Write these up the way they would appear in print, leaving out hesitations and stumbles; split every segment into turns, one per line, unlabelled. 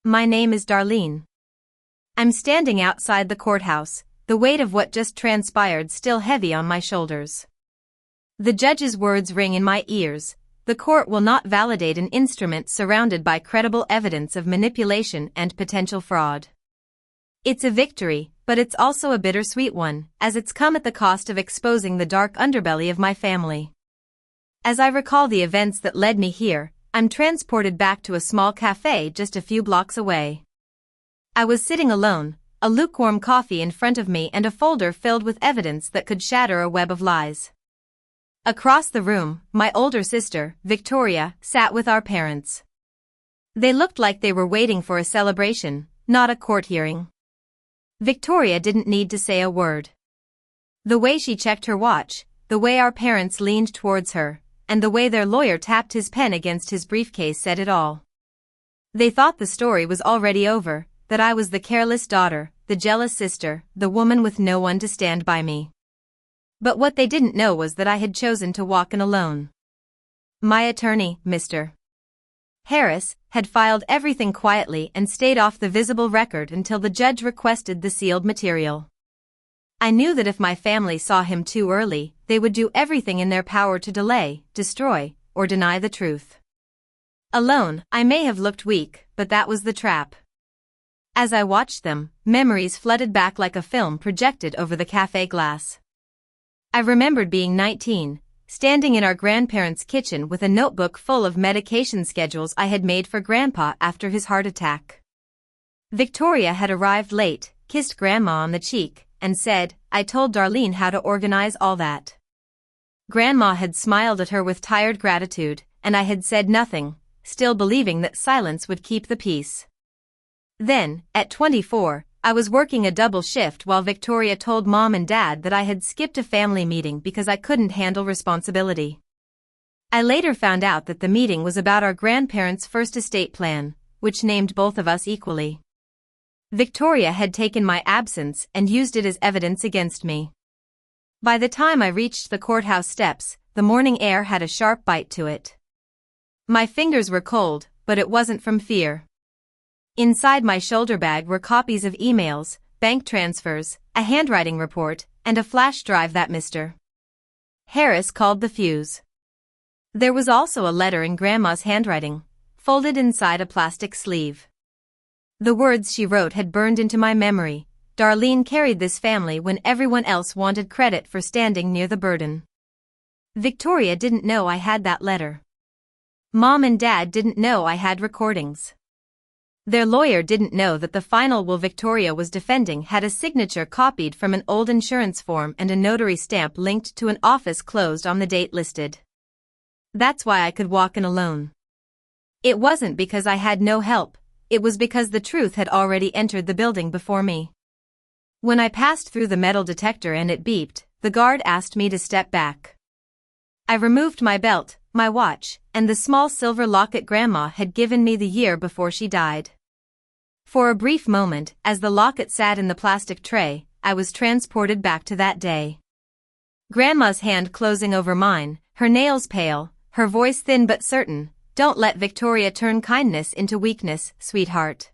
My name is Darlene. I'm standing outside the courthouse, the weight of what just transpired still heavy on my shoulders. The judge's words ring in my ears. The court will not validate an instrument surrounded by credible evidence of manipulation and potential fraud. It's a victory, but it's also a bittersweet one, as it's come at the cost of exposing the dark underbelly of my family. As I recall the events that led me here, I'm transported back to a small cafe just a few blocks away. I was sitting alone, a lukewarm coffee in front of me and a folder filled with evidence that could shatter a web of lies. Across the room, my older sister, Victoria, sat with our parents. They looked like they were waiting for a celebration, not a court hearing. Victoria didn't need to say a word. The way she checked her watch, the way our parents leaned towards her, and the way their lawyer tapped his pen against his briefcase said it all. They thought the story was already over, that I was the careless daughter, the jealous sister, the woman with no one to stand by me. But what they didn't know was that I had chosen to walk in alone. My attorney, Mr. Harris, had filed everything quietly and stayed off the visible record until the judge requested the sealed material. I knew that if my family saw him too early, they would do everything in their power to delay, destroy, or deny the truth. Alone, I may have looked weak, but that was the trap. As I watched them, memories flooded back like a film projected over the cafe glass. I remembered being 19, standing in our grandparents' kitchen with a notebook full of medication schedules I had made for Grandpa after his heart attack. Victoria had arrived late, kissed Grandma on the cheek, and said, "I told Darlene how to organize all that." Grandma had smiled at her with tired gratitude, and I had said nothing, still believing that silence would keep the peace. Then, at 24, I was working a double shift while Victoria told Mom and Dad that I had skipped a family meeting because I couldn't handle responsibility. I later found out that the meeting was about our grandparents' first estate plan, which named both of us equally. Victoria had taken my absence and used it as evidence against me. By the time I reached the courthouse steps, the morning air had a sharp bite to it. My fingers were cold, but it wasn't from fear. Inside my shoulder bag were copies of emails, bank transfers, a handwriting report, and a flash drive that Mr. Harris called the fuse. There was also a letter in Grandma's handwriting, folded inside a plastic sleeve. The words she wrote had burned into my memory. Darlene carried this family when everyone else wanted credit for standing near the burden. Victoria didn't know I had that letter. Mom and Dad didn't know I had recordings. Their lawyer didn't know that the final will Victoria was defending had a signature copied from an old insurance form and a notary stamp linked to an office closed on the date listed. That's why I could walk in alone. It wasn't because I had no help, it was because the truth had already entered the building before me. When I passed through the metal detector and it beeped, the guard asked me to step back. I removed my belt, my watch, and the small silver locket Grandma had given me the year before she died. For a brief moment, as the locket sat in the plastic tray, I was transported back to that day. Grandma's hand closing over mine, her nails pale, her voice thin but certain, "Don't let Victoria turn kindness into weakness, sweetheart."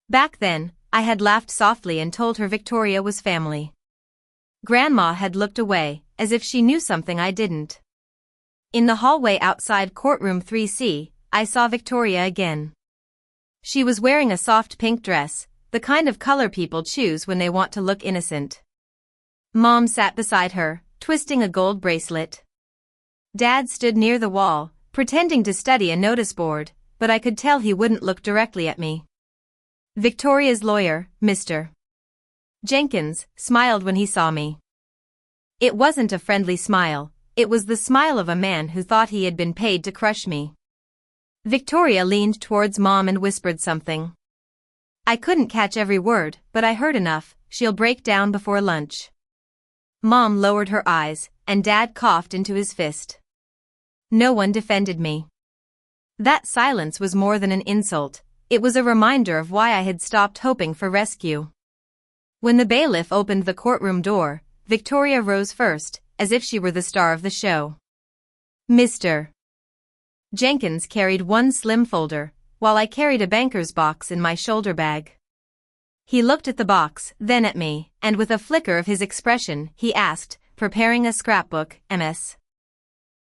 Back then, I had laughed softly and told her Victoria was family. Grandma had looked away, as if she knew something I didn't. In the hallway outside courtroom 3C, I saw Victoria again. She was wearing a soft pink dress, the kind of color people choose when they want to look innocent. Mom sat beside her, twisting a gold bracelet. Dad stood near the wall, pretending to study a notice board, but I could tell he wouldn't look directly at me. Victoria's lawyer, Mr. Jenkins, smiled when he saw me. It wasn't a friendly smile, it was the smile of a man who thought he had been paid to crush me. Victoria leaned towards Mom and whispered something. I couldn't catch every word, but I heard enough. "She'll break down before lunch." Mom lowered her eyes, and Dad coughed into his fist. No one defended me. That silence was more than an insult, it was a reminder of why I had stopped hoping for rescue. When the bailiff opened the courtroom door, Victoria rose first, as if she were the star of the show. Mr. Jenkins carried one slim folder, while I carried a banker's box in my shoulder bag. He looked at the box, then at me, and with a flicker of his expression, he asked, preparing a scrapbook, Ms.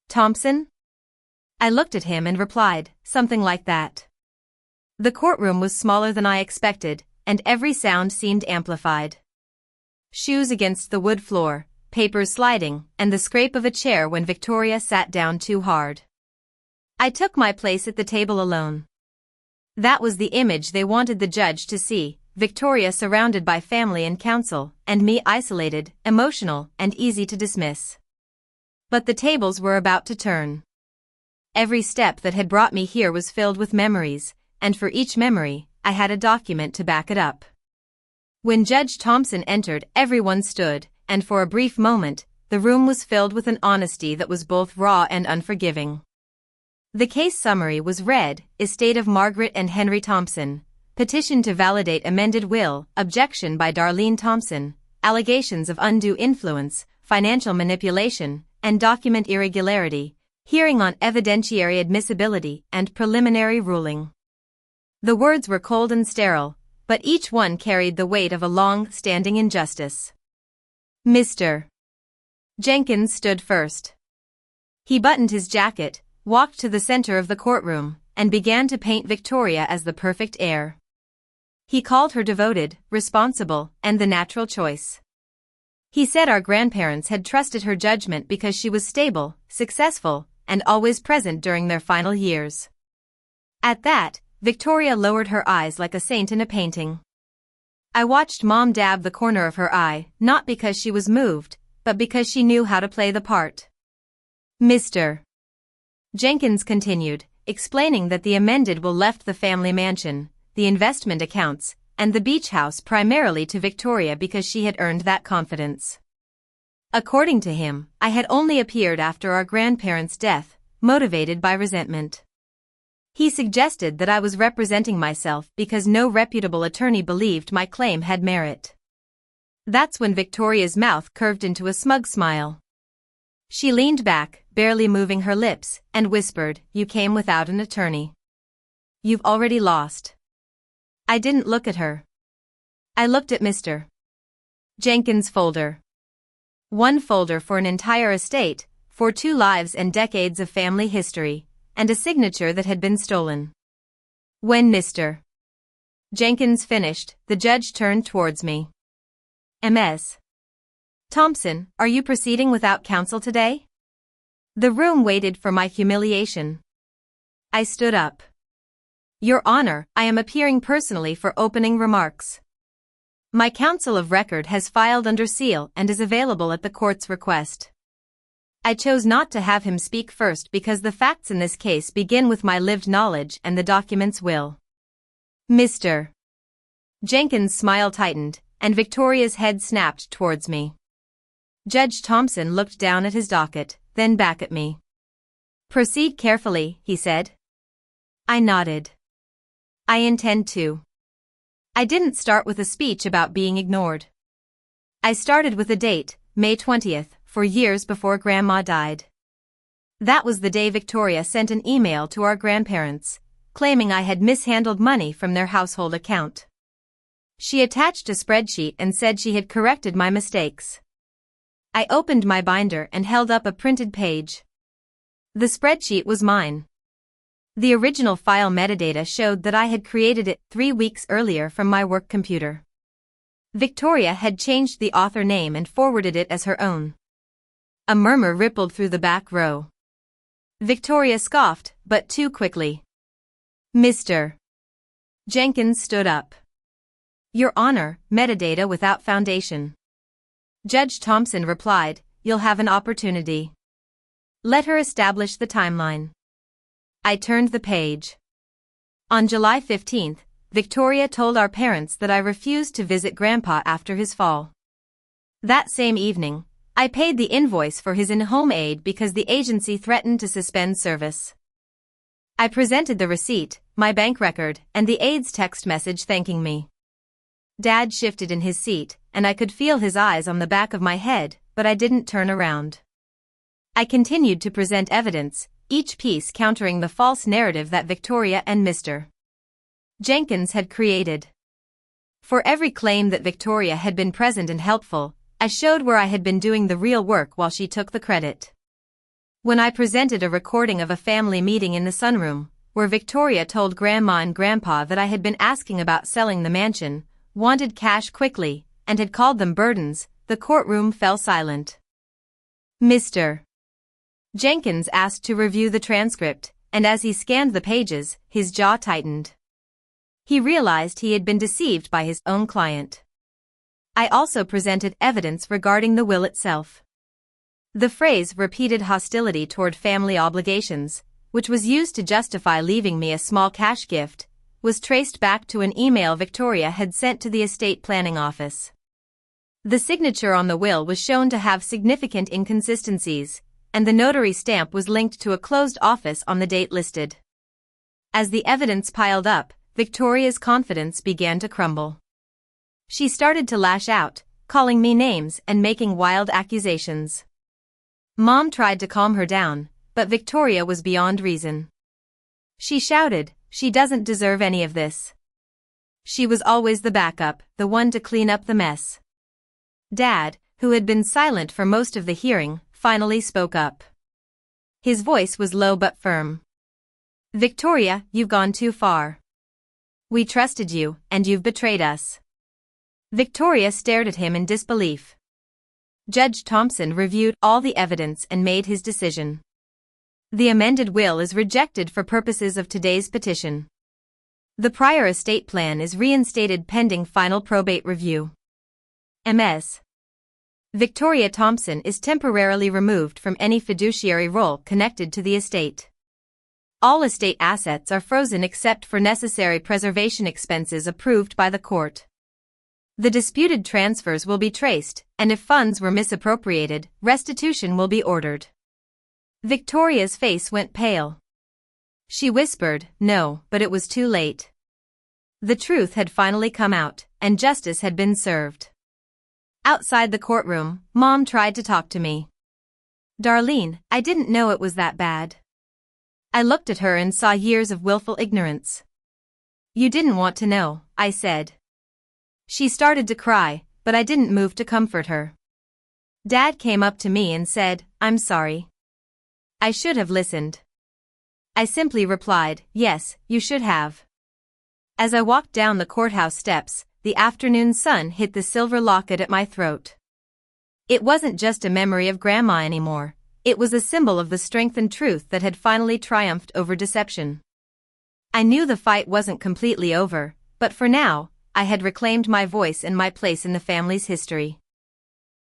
Thompson? I looked at him and replied, something like that. The courtroom was smaller than I expected, and every sound seemed amplified. Shoes against the wood floor, papers sliding, and the scrape of a chair when Victoria sat down too hard. I took my place at the table alone. That was the image they wanted the judge to see, Victoria surrounded by family and counsel, and me isolated, emotional, and easy to dismiss. But the tables were about to turn. Every step that had brought me here was filled with memories, and for each memory, I had a document to back it up. When Judge Thompson entered, everyone stood, and for a brief moment, the room was filled with an honesty that was both raw and unforgiving. The case summary was read: Estate of Margaret and Henry Thompson, petition to validate amended will, objection by Darlene Thompson, allegations of undue influence, financial manipulation, and document irregularity, hearing on evidentiary admissibility and preliminary ruling. The words were cold and sterile, but each one carried the weight of a long-standing injustice. Mr. Jenkins stood first. He buttoned his jacket, walked to the center of the courtroom, and began to paint Victoria as the perfect heir. He called her devoted, responsible, and the natural choice. He said our grandparents had trusted her judgment because she was stable, successful, and always present during their final years. At that, Victoria lowered her eyes like a saint in a painting. I watched Mom dab the corner of her eye, not because she was moved, but because she knew how to play the part. Mr. Jenkins continued, explaining that the amended will left the family mansion, the investment accounts, and the beach house primarily to Victoria because she had earned that confidence. According to him, I had only appeared after our grandparents' death, motivated by resentment. He suggested that I was representing myself because no reputable attorney believed my claim had merit. That's when Victoria's mouth curved into a smug smile. She leaned back, barely moving her lips, and whispered, "You came without an attorney. You've already lost." I didn't look at her. I looked at Mr. Jenkins' folder. One folder for an entire estate, for 2 lives and decades of family history, and a signature that had been stolen. When Mr. Jenkins finished, the judge turned towards me. Ms. Thompson, are you proceeding without counsel today? The room waited for my humiliation. I stood up. Your Honor, I am appearing personally for opening remarks. My counsel of record has filed under seal and is available at the court's request. I chose not to have him speak first because the facts in this case begin with my lived knowledge and the documents will. Mr. Jenkins' smile tightened, and Victoria's head snapped towards me. Judge Thompson looked down at his docket, then back at me. Proceed carefully, he said. I nodded. I intend to. I didn't start with a speech about being ignored. I started with a date, May 20th, 4 years before Grandma died. That was the day Victoria sent an email to our grandparents, claiming I had mishandled money from their household account. She attached a spreadsheet and said she had corrected my mistakes. I opened my binder and held up a printed page. The spreadsheet was mine. The original file metadata showed that I had created it 3 weeks earlier from my work computer. Victoria had changed the author name and forwarded it as her own. A murmur rippled through the back row. Victoria scoffed, but too quickly. Mr. Jenkins stood up. Your Honor, metadata without foundation. Judge Thompson replied, you'll have an opportunity. Let her establish the timeline. I turned the page. On July 15th, Victoria told our parents that I refused to visit Grandpa after his fall. That same evening, I paid the invoice for his in-home aid because the agency threatened to suspend service. I presented the receipt, my bank record, and the aid's text message thanking me. Dad shifted in his seat, and I could feel his eyes on the back of my head, but I didn't turn around. I continued to present evidence, each piece countering the false narrative that Victoria and Mr. Jenkins had created. For every claim that Victoria had been present and helpful, I showed where I had been doing the real work while she took the credit. When I presented a recording of a family meeting in the sunroom, where Victoria told Grandma and Grandpa that I had been asking about selling the mansion, wanted cash quickly, and had called them burdens, the courtroom fell silent. Mr. Jenkins asked to review the transcript, and as he scanned the pages, his jaw tightened. He realized he had been deceived by his own client. I also presented evidence regarding the will itself. The phrase repeated hostility toward family obligations, which was used to justify leaving me a small cash gift, was traced back to an email Victoria had sent to the estate planning office. The signature on the will was shown to have significant inconsistencies, and the notary stamp was linked to a closed office on the date listed. As the evidence piled up, Victoria's confidence began to crumble. She started to lash out, calling me names and making wild accusations. Mom tried to calm her down, but Victoria was beyond reason. She shouted, "She doesn't deserve any of this." She was always the backup, the one to clean up the mess. Dad, who had been silent for most of the hearing, finally spoke up. His voice was low but firm. "Victoria, you've gone too far. We trusted you, and you've betrayed us." Victoria stared at him in disbelief. Judge Thompson reviewed all the evidence and made his decision. The amended will is rejected for purposes of today's petition. The prior estate plan is reinstated pending final probate review. Ms. Victoria Thompson is temporarily removed from any fiduciary role connected to the estate. All estate assets are frozen except for necessary preservation expenses approved by the court. The disputed transfers will be traced, and if funds were misappropriated, restitution will be ordered. Victoria's face went pale. She whispered, "No," but it was too late. The truth had finally come out, and justice had been served. Outside the courtroom, Mom tried to talk to me. "Darlene, I didn't know it was that bad." I looked at her and saw years of willful ignorance. "You didn't want to know," I said. She started to cry, but I didn't move to comfort her. Dad came up to me and said, "I'm sorry. I should have listened." I simply replied, "Yes, you should have." As I walked down the courthouse steps, the afternoon sun hit the silver locket at my throat. It wasn't just a memory of Grandma anymore, it was a symbol of the strength and truth that had finally triumphed over deception. I knew the fight wasn't completely over, but for now, I had reclaimed my voice and my place in the family's history.